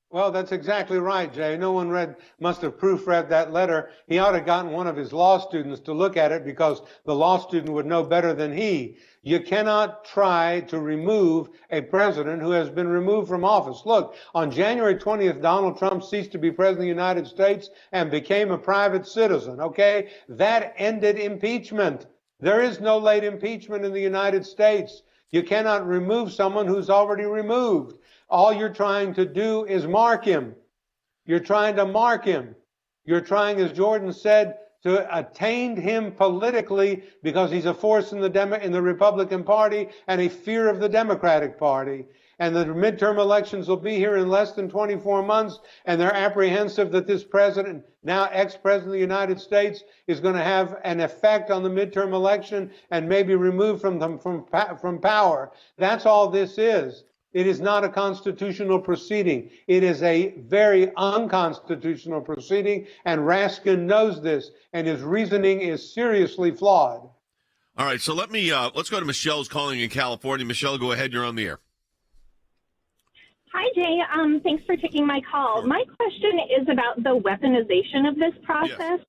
Well, that's exactly right, Jay. No one must have proofread that letter. He ought to have gotten one of his law students to look at it because the law student would know better than he. You cannot try to remove a president who has been removed from office. Look, on January 20th, Donald Trump ceased to be president of the United States and became a private citizen, okay? That ended impeachment. There is no late impeachment in the United States. You cannot remove someone who's already removed. All you're trying to do is mark him. You're trying to mark him. You're trying, as Jordan said, to attain him politically because he's a force in the Republican Party and a fear of the Democratic Party. And the midterm elections will be here in less than 24 months, and they're apprehensive that this president, now ex-president of the United States, is going to have an effect on the midterm election and maybe removed from power. That's all this is. It is not a constitutional proceeding. It is a very unconstitutional proceeding, and Raskin knows this, and his reasoning is seriously flawed. All right, so let's go to Michelle, who's calling in California. Michelle, go ahead. You're on the air. Hi, Jay. Thanks for taking my call. My question is about the weaponization of this process.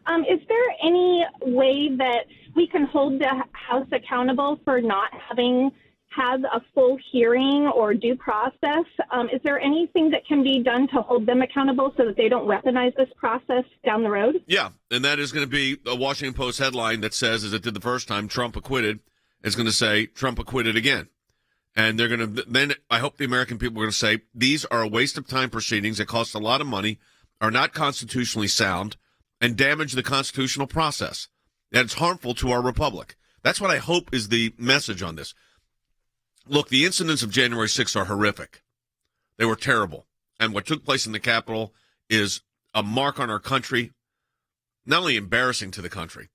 Yes. Is there any way that we can hold the House accountable for not having had a full hearing or due process? Is there anything that can be done to hold them accountable so that they don't weaponize this process down the road? Yeah, and that is going to be a Washington Post headline that says, as it did the first time, Trump acquitted. It's going to say Trump acquitted again. And they're going to, then I hope the American people are going to say, these are a waste of time proceedings that cost a lot of money, are not constitutionally sound, and damage the constitutional process. That it's harmful to our republic. That's what I hope is the message on this. Look, the incidents of January 6th are horrific. They were terrible. And what took place in the Capitol is a mark on our country, not only embarrassing to the country,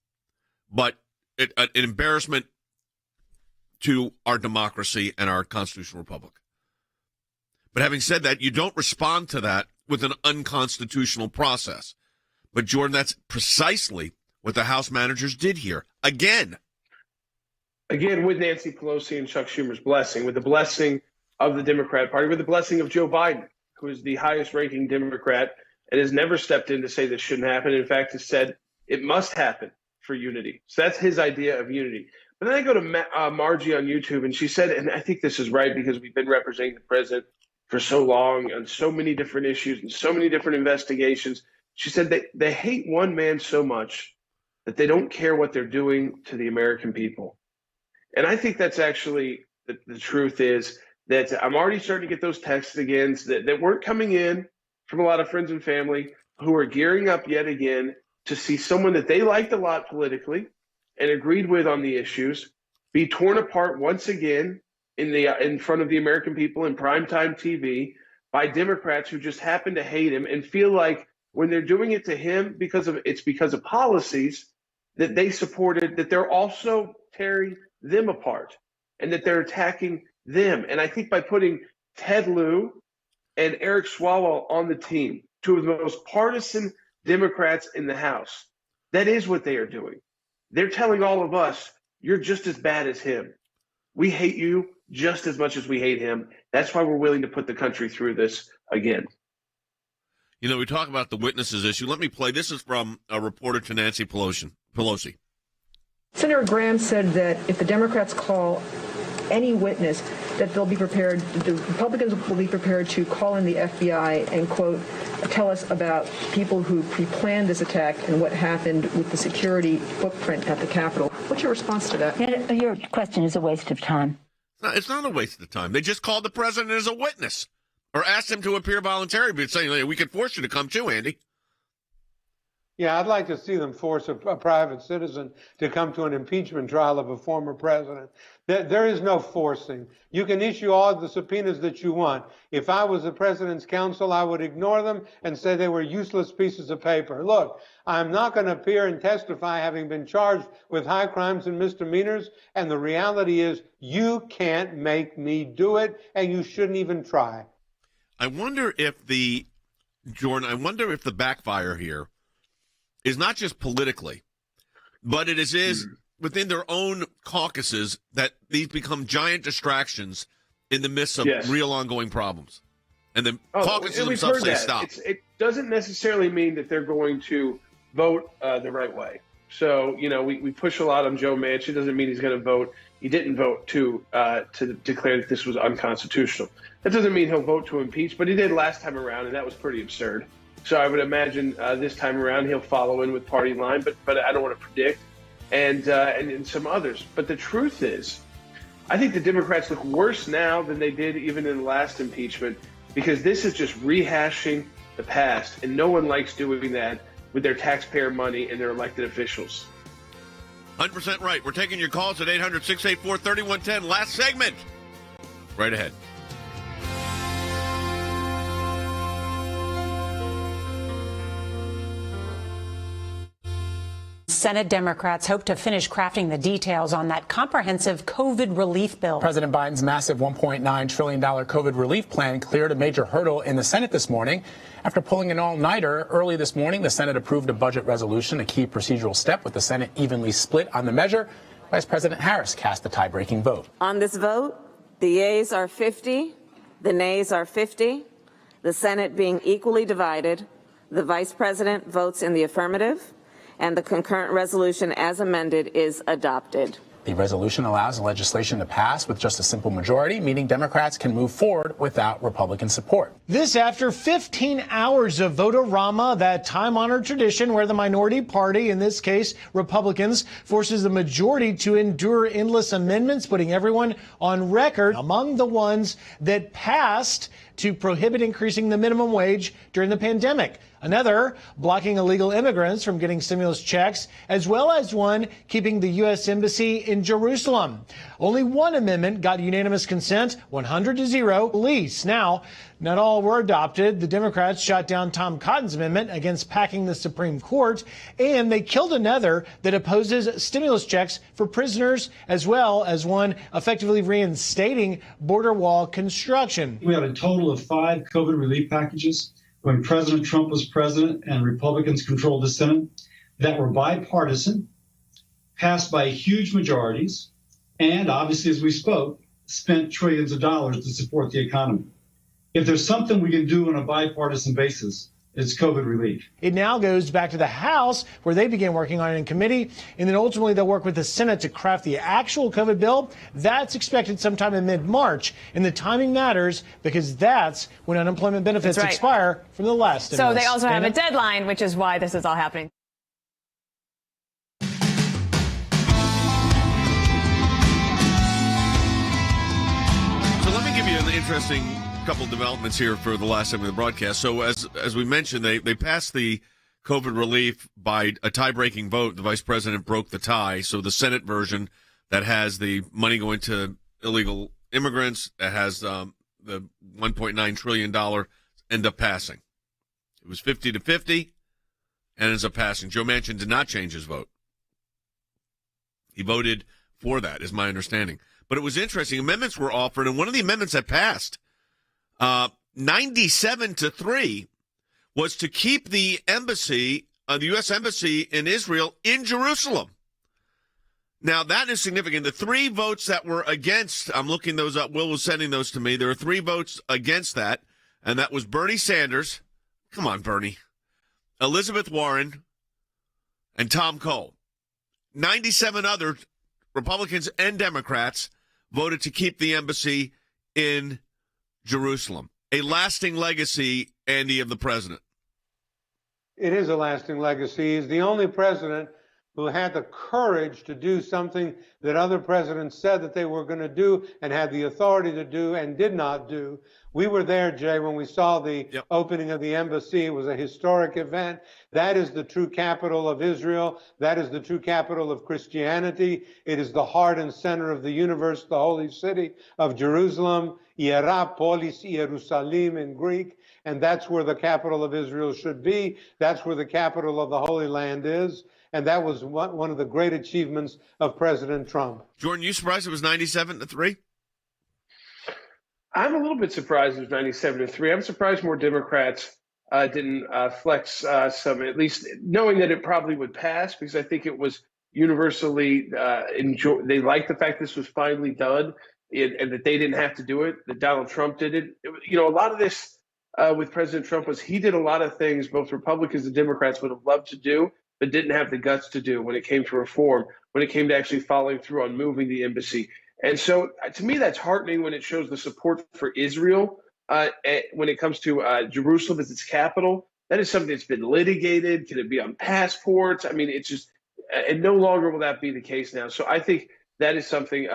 but an embarrassment to our democracy and our constitutional republic. But having said that, you don't respond to that with an unconstitutional process. But, Jordan, that's precisely what the House managers did here. Again, with Nancy Pelosi and Chuck Schumer's blessing, with the blessing of the Democrat Party, with the blessing of Joe Biden, who is the highest-ranking Democrat and has never stepped in to say this shouldn't happen. In fact, has said it must happen for unity. So that's his idea of unity. But then I go to Margie on YouTube, and she said, and I think this is right because we've been representing the president for so long on so many different issues and so many different investigations. She said they hate one man so much that they don't care what they're doing to the American people. And I think that's actually the truth is that I'm already starting to get those texts again that weren't coming in from a lot of friends and family who are gearing up yet again to see someone that they liked a lot politically and agreed with on the issues be torn apart once again in front of the American people in primetime TV by Democrats who just happen to hate him and feel like when they're doing it to him because of policies that they supported, that they're also tearing them apart and that they're attacking them. And I think by putting Ted Lieu and Eric Swalwell on the team, two of the most partisan Democrats in the House, that is what they are doing. They're telling all of us, you're just as bad as him. We hate you just as much as we hate him. That's why we're willing to put the country through this again. You know, we talk about the witnesses issue. Let me play. This is from a reporter to Nancy Pelosi. Senator Graham said that if the Democrats call any witness, that they'll be prepared, the Republicans will be prepared to call in the FBI and, quote, tell us about people who pre-planned this attack and what happened with the security footprint at the Capitol. What's your response to that? Your question is a waste of time. No, it's not a waste of time. They just called the president as a witness or asked him to appear voluntarily, but saying, hey, we could force you to come too, Andy. Yeah, I'd like to see them force a private citizen to come to an impeachment trial of a former president. There is no forcing. You can issue all the subpoenas that you want. If I was the president's counsel, I would ignore them and say they were useless pieces of paper. Look, I'm not going to appear and testify having been charged with high crimes and misdemeanors, and the reality is you can't make me do it, and you shouldn't even try. I wonder if the backfire here is not just politically, but it is within their own caucuses that these become giant distractions in the midst of real ongoing problems. And the caucuses themselves say stop. It doesn't necessarily mean that they're going to vote the right way. So, you know, we push a lot on Joe Manchin. Doesn't mean he's going to vote. He didn't vote to declare that this was unconstitutional. That doesn't mean he'll vote to impeach, but he did last time around, and that was pretty absurd. So I would imagine this time around he'll follow in with party line, but I don't want to predict, and some others. But the truth is, I think the Democrats look worse now than they did even in the last impeachment, because this is just rehashing the past, and no one likes doing that with their taxpayer money and their elected officials. 100% right. We're taking your calls at 800-684-3110. Last segment. Right ahead. Senate Democrats hope to finish crafting the details on that comprehensive COVID relief bill. President Biden's massive $1.9 trillion COVID relief plan cleared a major hurdle in the Senate this morning. After pulling an all-nighter early this morning, the Senate approved a budget resolution, a key procedural step with the Senate evenly split on the measure. Vice President Harris cast the tie-breaking vote. On this vote, the yeas are 50, the nays are 50. The Senate being equally divided, the Vice President votes in the affirmative, and the concurrent resolution as amended is adopted. The resolution allows the legislation to pass with just a simple majority, meaning Democrats can move forward without Republican support. This after 15 hours of vote-a-rama, that time-honored tradition where the minority party, in this case Republicans, forces the majority to endure endless amendments, putting everyone on record. Among the ones that passed to prohibit increasing the minimum wage during the pandemic. Another, blocking illegal immigrants from getting stimulus checks, as well as one keeping the U.S. Embassy in Jerusalem. Only one amendment got unanimous consent, 100-0 police. Now, not all were adopted. The Democrats shot down Tom Cotton's amendment against packing the Supreme Court, and they killed another that opposes stimulus checks for prisoners, as well as one effectively reinstating border wall construction. We had a total of 5 COVID relief packages when President Trump was president and Republicans controlled the Senate that were bipartisan, passed by huge majorities, and obviously, as we spoke, spent trillions of dollars to support the economy. If there's something we can do on a bipartisan basis, It's COVID relief. It now goes back to the House, where they begin working on it in committee, and then ultimately they'll work with the Senate to craft the actual COVID bill. That's expected sometime in mid-March, and the timing matters because that's when unemployment benefits expire from the last stimulus. So they also have a deadline, which is why this is all happening. So let me give you an interesting couple of developments here for the last segment of the broadcast. So as we mentioned, they passed the COVID relief by a tie-breaking vote. The vice president broke the tie. So the Senate version that has the money going to illegal immigrants, that has the $1.9 trillion, end up passing. It was 50-50 and ends up passing. Joe Manchin did not change his vote. He voted for that, is my understanding. But it was interesting. Amendments were offered, and one of the amendments that passed, 97-3, was to keep the embassy, the U.S. Embassy in Israel, in Jerusalem. Now, that is significant. The three votes that were against, I'm looking those up. Will was sending those to me. There are three votes against that, and that was Bernie Sanders. Come on, Bernie. Elizabeth Warren and Tom Cole. 97 other Republicans and Democrats voted to keep the embassy in Jerusalem. A lasting legacy, Andy, of the president. It is a lasting legacy. He's the only president who had the courage to do something that other presidents said that they were going to do and had the authority to do and did not do. We were there, Jay, when we saw the opening of the embassy. It was a historic event. That is the true capital of Israel. That is the true capital of Christianity. It is the heart and center of the universe, the holy city of Jerusalem, Hierapolis Jerusalem in Greek. And that's where the capital of Israel should be. That's where the capital of the Holy Land is. And that was one of the great achievements of President Trump. Jordan, you surprised it was 97-3? I'm a little bit surprised it was 97-3. I'm surprised more Democrats didn't flex some, at least knowing that it probably would pass, because I think it was universally enjoyed. They liked the fact this was finally done and that they didn't have to do it, that Donald Trump did it. You know, a lot of this with President Trump was he did a lot of things both Republicans and Democrats would have loved to do, but didn't have the guts to do when it came to reform, when it came to actually following through on moving the embassy. And so to me, that's heartening when it shows the support for Israel when it comes to Jerusalem as its capital. That is something that's been litigated. Can it be on passports? I mean, it's just and no longer will that be the case now. So I think that is something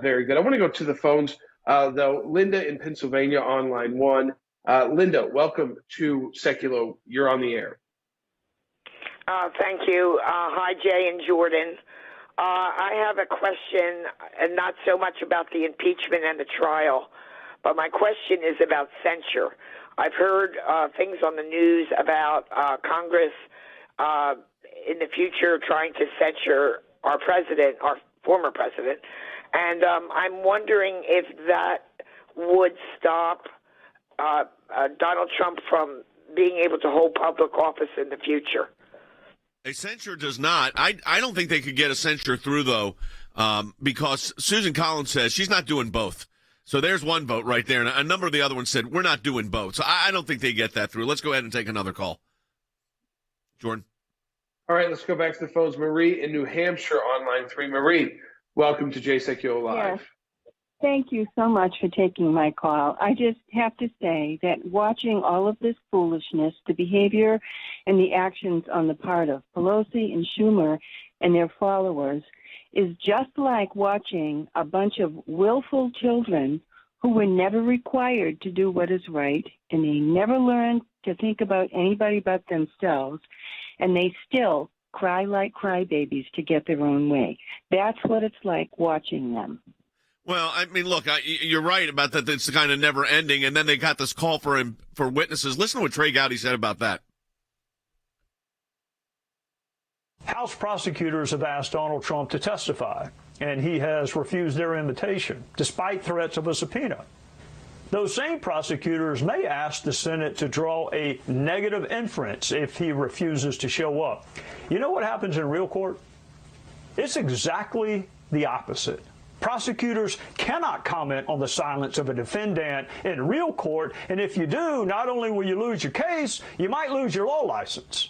very good. I want to go to the phones, though. Linda in Pennsylvania on line one. Linda, welcome to Seculo. You're on the air. Thank you. Hi, Jay and Jordan. I have a question, and not so much about the impeachment and the trial, but my question is about censure. I've heard things on the news about Congress in the future trying to censure our president, our former president, and I'm wondering if that would stop Donald Trump from being able to hold public office in the future. A censure does not. I don't think they could get a censure through, though, because Susan Collins says she's not doing both. So there's one vote right there. And a number of the other ones said, we're not doing both. So I don't think they get that through. Let's go ahead and take another call. Jordan. All right, let's go back to the phones. Marie in New Hampshire on line 3. Marie, welcome to Jay Seculo Live. Yes. Thank you so much for taking my call. I just have to say that watching all of this foolishness, the behavior and the actions on the part of Pelosi and Schumer and their followers is just like watching a bunch of willful children who were never required to do what is right, and they never learned to think about anybody but themselves, and they still cry like crybabies to get their own way. That's what it's like watching them. Well, I mean, look, you're right about that. It's kind of never ending. And then they got this call for witnesses. Listen to what Trey Gowdy said about that. House prosecutors have asked Donald Trump to testify, and he has refused their invitation, despite threats of a subpoena. Those same prosecutors may ask the Senate to draw a negative inference if he refuses to show up. You know what happens in real court? It's exactly the opposite. Prosecutors cannot comment on the silence of a defendant in real court, and if you do, not only will you lose your case, you might lose your law license.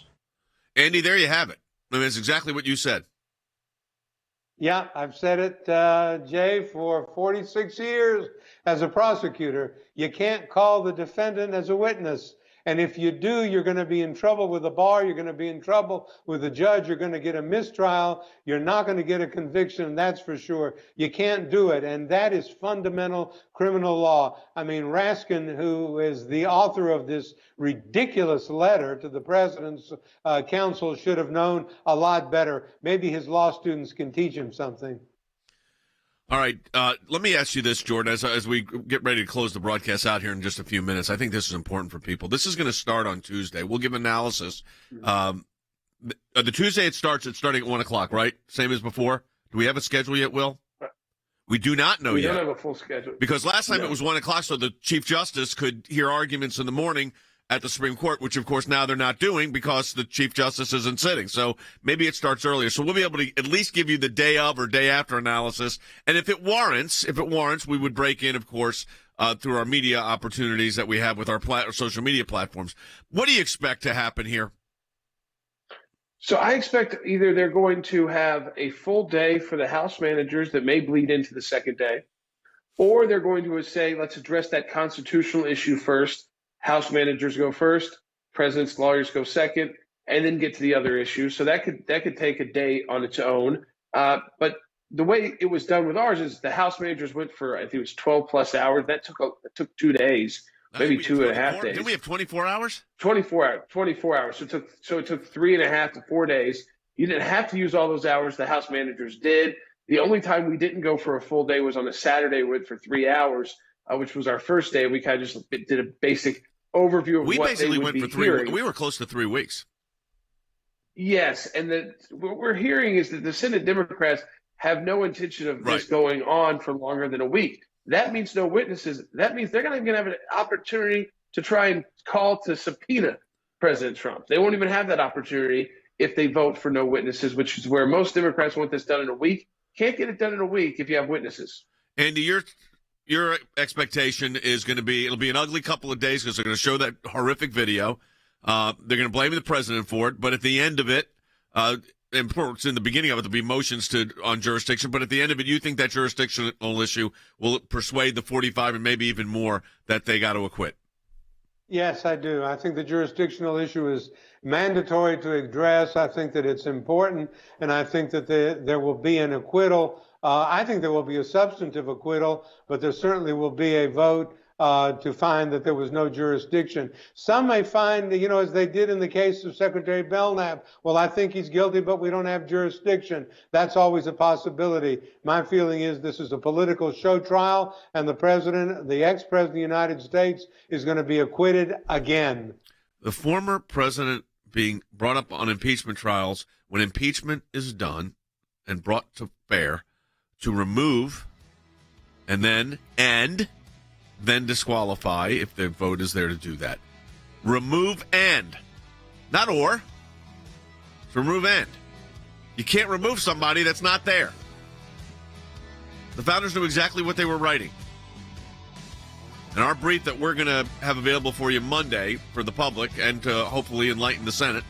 Andy, there you have it. I mean, it's exactly what you said. Yeah, I've said it, Jay, for 46 years as a prosecutor. You can't call the defendant as a witness. And if you do, you're going to be in trouble with the bar. You're going to be in trouble with the judge. You're going to get a mistrial. You're not going to get a conviction, that's for sure. You can't do it. And that is fundamental criminal law. I mean, Raskin, who is the author of this ridiculous letter to the president's counsel, should have known a lot better. Maybe his law students can teach him something. All right, let me ask you this, Jordan, as we get ready to close the broadcast out here in just a few minutes. I think this is important for people. This is going to start on Tuesday. We'll give analysis. The Tuesday it's starting at 1 o'clock, right? Same as before? Do we have a schedule yet, Will? We do not know yet. We don't have a full schedule. Because last time it was 1 o'clock, so the Chief Justice could hear arguments in the morning at the Supreme Court, which, of course, now they're not doing because the Chief Justice isn't sitting. So maybe it starts earlier. So we'll be able to at least give you the day of or day after analysis. And if it warrants, we would break in, of course, through our media opportunities that we have with our social media platforms. What do you expect to happen here? So I expect either they're going to have a full day for the House managers that may bleed into the second day, or they're going to say, let's address that constitutional issue first. House managers go first, president's lawyers go second, and then get to the other issues. So that could take a day on its own. But the way it was done with ours is the House managers went for, I think it was 12 plus hours. That took 2 days, maybe 2.5 days. Didn't we have 24 hours? 24 hours. So it took 3.5 to 4 days. You didn't have to use all those hours. The House managers did. The only time we didn't go for a full day was on a Saturday. We went for 3 hours, which was our first day. We kind of just did a basic overview of what they would be hearing. We were close to 3 weeks. Yes, and what we're hearing is that the Senate Democrats have no intention of this going on for longer than a week. That means no witnesses. That means they're not even going to have an opportunity to try and call to subpoena President Trump. They won't even have that opportunity if they vote for no witnesses, which is where most Democrats want this done in a week. Can't get it done in a week if you have witnesses. Andy, your expectation is going to be, it'll be an ugly couple of days because they're going to show that horrific video. They're going to blame the president for it. But at the end of it, in the beginning of it, there'll be motions on jurisdiction. But at the end of it, you think that jurisdictional issue will persuade the 45 and maybe even more that they got to acquit? Yes, I do. I think the jurisdictional issue is mandatory to address. I think that it's important, and I think that there will be an acquittal. I think there will be a substantive acquittal, but there certainly will be a vote to find that there was no jurisdiction. Some may find, as they did in the case of Secretary Belknap, well, I think he's guilty, but we don't have jurisdiction. That's always a possibility. My feeling is this is a political show trial, and the ex-president of the United States is going to be acquitted again. The former president being brought up on impeachment trials, when impeachment is done and brought to bear, to remove and then disqualify if the vote is there to do that. Remove and, not or. It's remove and. You can't remove somebody that's not there. The founders knew exactly what they were writing. And our brief that we're going to have available for you Monday for the public and to hopefully enlighten the Senate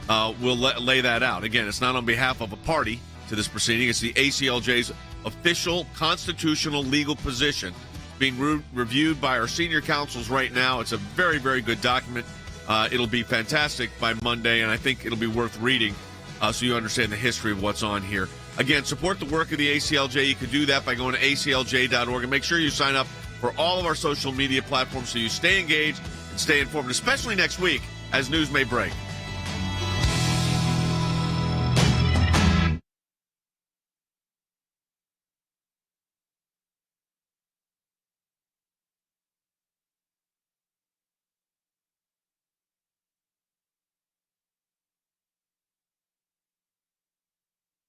will lay that out. Again, it's not on behalf of a party to this proceeding. It's the ACLJ's official constitutional legal position being reviewed by our senior counsels right now. It's a very, very good document. It'll be fantastic by Monday, and I think it'll be worth reading so you understand the history of what's on here. Again, support the work of the ACLJ. You can do that by going to aclj.org, and make sure you sign up for all of our social media platforms so you stay engaged and stay informed, especially next week as news may break.